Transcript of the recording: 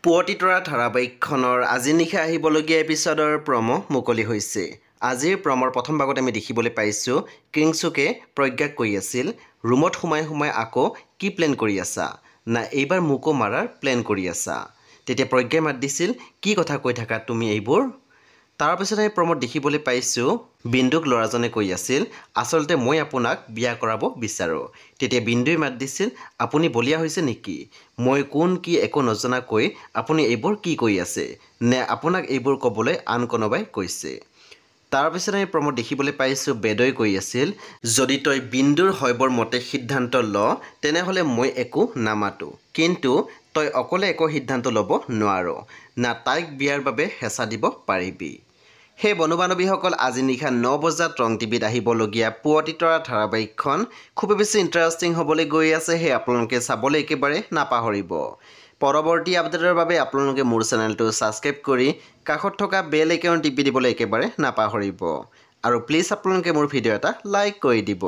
পুৱতিতৰা ধাৰাবাহিকখনৰ আজি নিশা আহিবলগীয়া এপিছডৰ প্ৰমো মুকলি হৈছে। আজিৰ প্ৰমৰ প্ৰথম ভাগত আমি দেখিবলৈ পাইছোঁ কিংছুকে প্ৰজ্ঞাক কৈ আছিল, ৰুমত সোমাই সোমাই আকৌ কি প্লেন কৰি আছা? না এইবাৰ মোকো মাৰাৰ প্লেন কৰি আছা? তেতিয়া প্ৰজ্ঞাই মাত দিছিল, কি কথা কৈ থাকা তুমি এইবোৰ? তাৰপিছত আমি প্ৰমত দেখিবলৈ পাইছোঁ বিন্দুক ল'ৰাজনে কৈ আছিল, আচলতে মই আপোনাক বিয়া কৰাব বিচাৰোঁ। তেতিয়া বিন্দুৱে মাত দিছিল, আপুনি বলিয়া হৈছে নেকি? মই কোন কি একো নজনাকৈ আপুনি এইবোৰ কি কৈ আছে? নে আপোনাক এইবোৰ ক'বলৈ আন কোনোবাই কৈছে? তাৰপিছত আমি প্ৰমত দেখিবলৈ পাইছোঁ বেদই কৈ আছিল, যদি তই বিন্দুৰ শৈবৰ মতে সিদ্ধান্ত ল তেনেহ'লে মই একো নামাতো, কিন্তু তই অকলে একো সিদ্ধান্ত ল'ব নোৱাৰ, না তাইক বিয়াৰ বাবে হেঁচা দিব পাৰিবি। সেই বন্ধু বান্ধৱীসকল আজি নিশা 9 বজাত ৰং টিভিত আহিবলগীয়া পুৱতিতৰা ধাৰাবাহিকখন খুবেই বেছি ইণ্টাৰেষ্টিং হ'বলৈ গৈ আছে। সেই আপোনালোকে চাবলৈ একেবাৰে নাপাহৰিব। পৰৱৰ্তী আপডেটৰ বাবে আপোনালোকে মোৰ চেনেলটো ছাবস্ক্ৰাইব কৰি কাষত থকা বেল আইকন টিপি দিবলৈ একেবাৰে নাপাহৰিব। আৰু প্লিজ আপোনালোকে মোৰ ভিডিঅ' এটা লাইক কৰি দিব।